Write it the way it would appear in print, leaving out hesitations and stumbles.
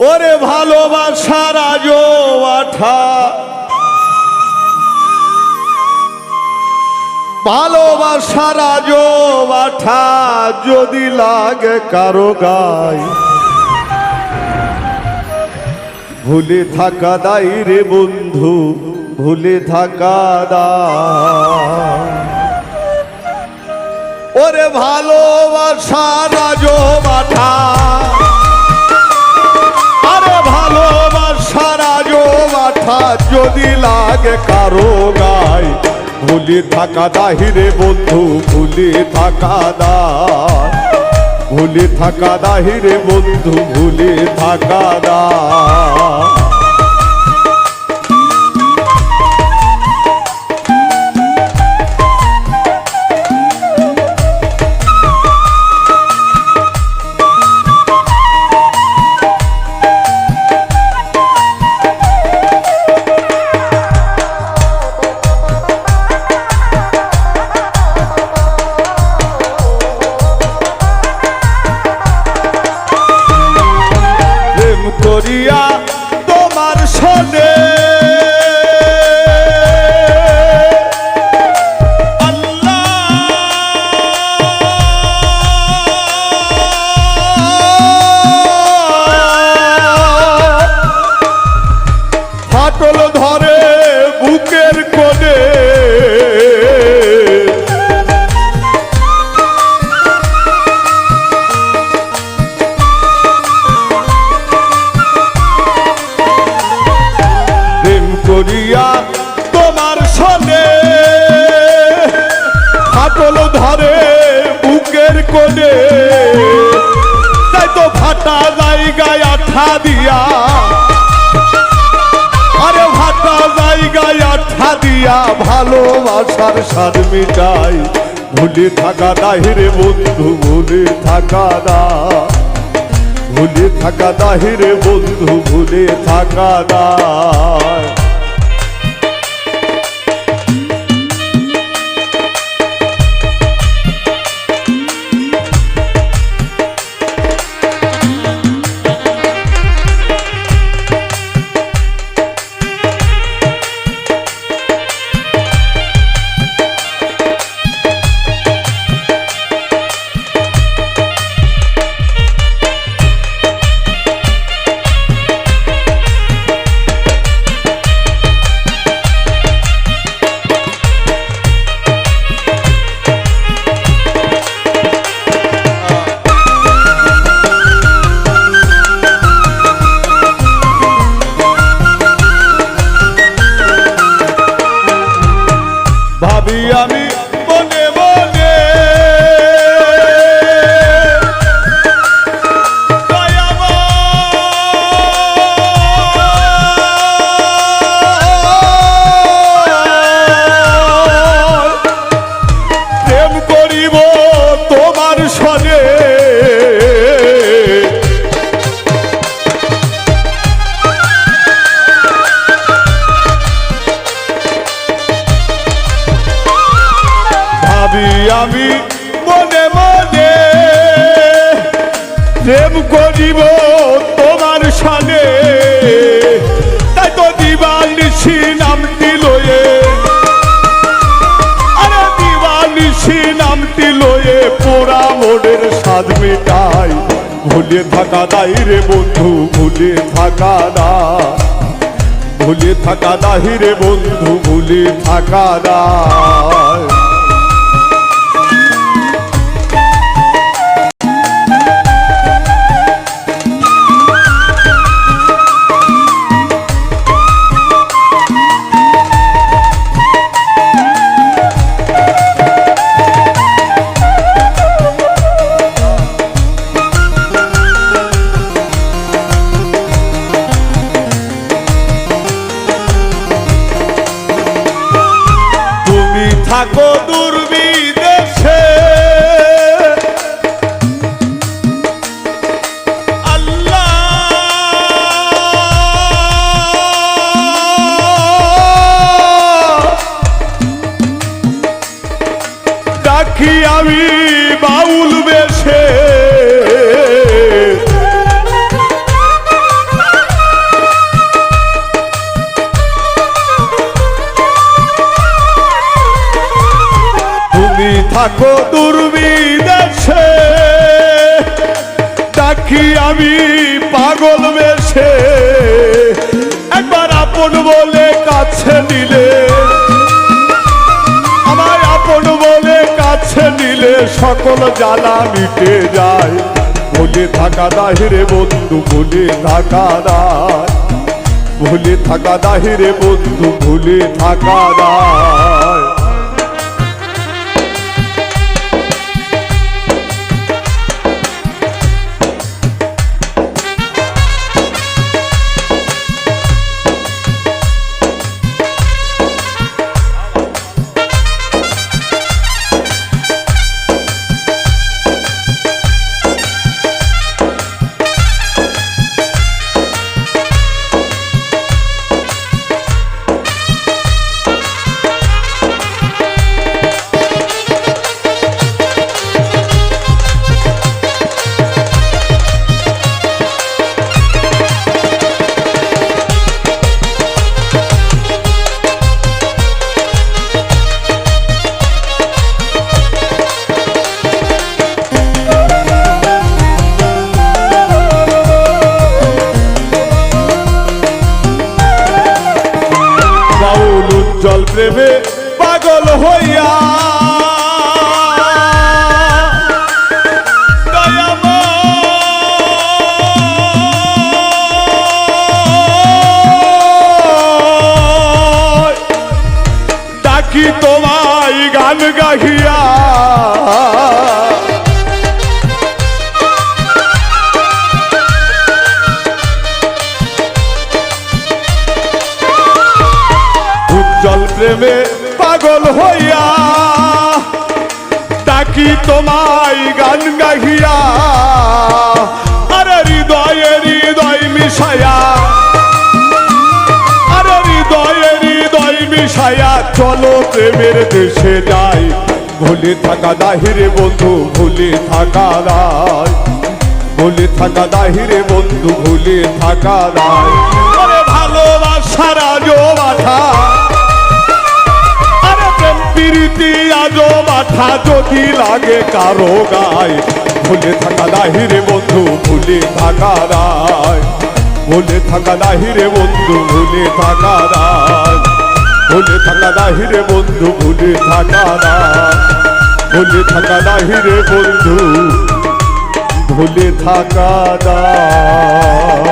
ওরে ভালোবাসার আজো আঠা, ভালোবাসার আজো আঠা যদি লাগে কারো গায়, ভুলে থাকা দায় রে বন্ধু, ভুলে থাকা দায়। ওরে ভালোবাসার আজো আঠা, আরে ভালোবাসার আজো আঠা যদি লাগে কারো গায়, ভুলে থাকা দায় রে বন্ধু, ভুলে থাকা দায়, ভুলে থাকা দায় রে বন্ধু, ভুলে থাকা দায়। করিয়া তোমার সনে আল্লাহ ফাটল ধরে বুকের কোণে, করিয়া তোমার সনে ফাটল ধরে বুকের কোণে, তাই তো ফাটা জায়গায় আঠা দিয়া, আরে ফাটা জায়গায় আঠা দিয়া ভালোবাসার স্বাদ মিটাই, ভুলে থাকা দায় রে বন্ধু, ভুলে থাকা দায়, ভুলে থাকা দায় রে বন্ধু, ভুলে থাকা দায়। ভাবি আমি মনে মনে প্রেম করিব তোমার সনে, আমি মনে মনে প্রেম করিব তোমার সনে, তাই তো দিবানিশি নামটি লয়ে, আরে দিবানিশি নামটি লয়ে পোড়া মোড়ের স্বাদ মিটাই, ভুলে থাকা দায় রে বন্ধু, ভুলে থাকা দায়, ভুলে থাকা দায় রে বন্ধু, ভুলে থাকা দায়। তুমি থাকো দুর্বিদেশে, ডাকি আমি পাগল বেশে, একবার আপন বলে কাছে নিলে, আমায় আপন বলে কাছে নিলে সকল জ্বালা মিটে যায়। ভুলে থাকা দাহিরে বন্ধু, ভুলে থাকা দায়, ভুলে থাকা দাহিরে বন্ধু, ভুলে থাকা দায়। উজ্জ্বল প্রেমে পাগল হইয়া ডাকি তোমায় গান গাহিয়া, উজ্জ্বল প্রেমে পাগল হইয়া ডাকি তোমায় গান গাহিয়া, আরে হৃদয়ে হৃদয় মিশায়া, আরে হৃদয়ে হৃদয় মিশায়া চলো প্রেমের দেশে যাই। ভুলে থাকা দাহিরে বন্ধু, ভুলে থাকা দায়, ভুলে থাকা দাহিরে বন্ধু, ভুলে থাকা দায়। আরে ভালোবাসার আজো বাধা, প্রীতি আজো মাথা যদি লাগে কারো গায়। ভুলে থাকা দাহিরে বন্ধু, ভুলে থাকা দায়, ভুলে থাকা দাহিরে বন্ধু, ভুলে থাকা দায়, ভুলে থাকা দাহিরে বন্ধু, ভুলে থাকা দায়, ভুলে থাকা দাহিরে বন্ধু, ভুলে থাকা দায়।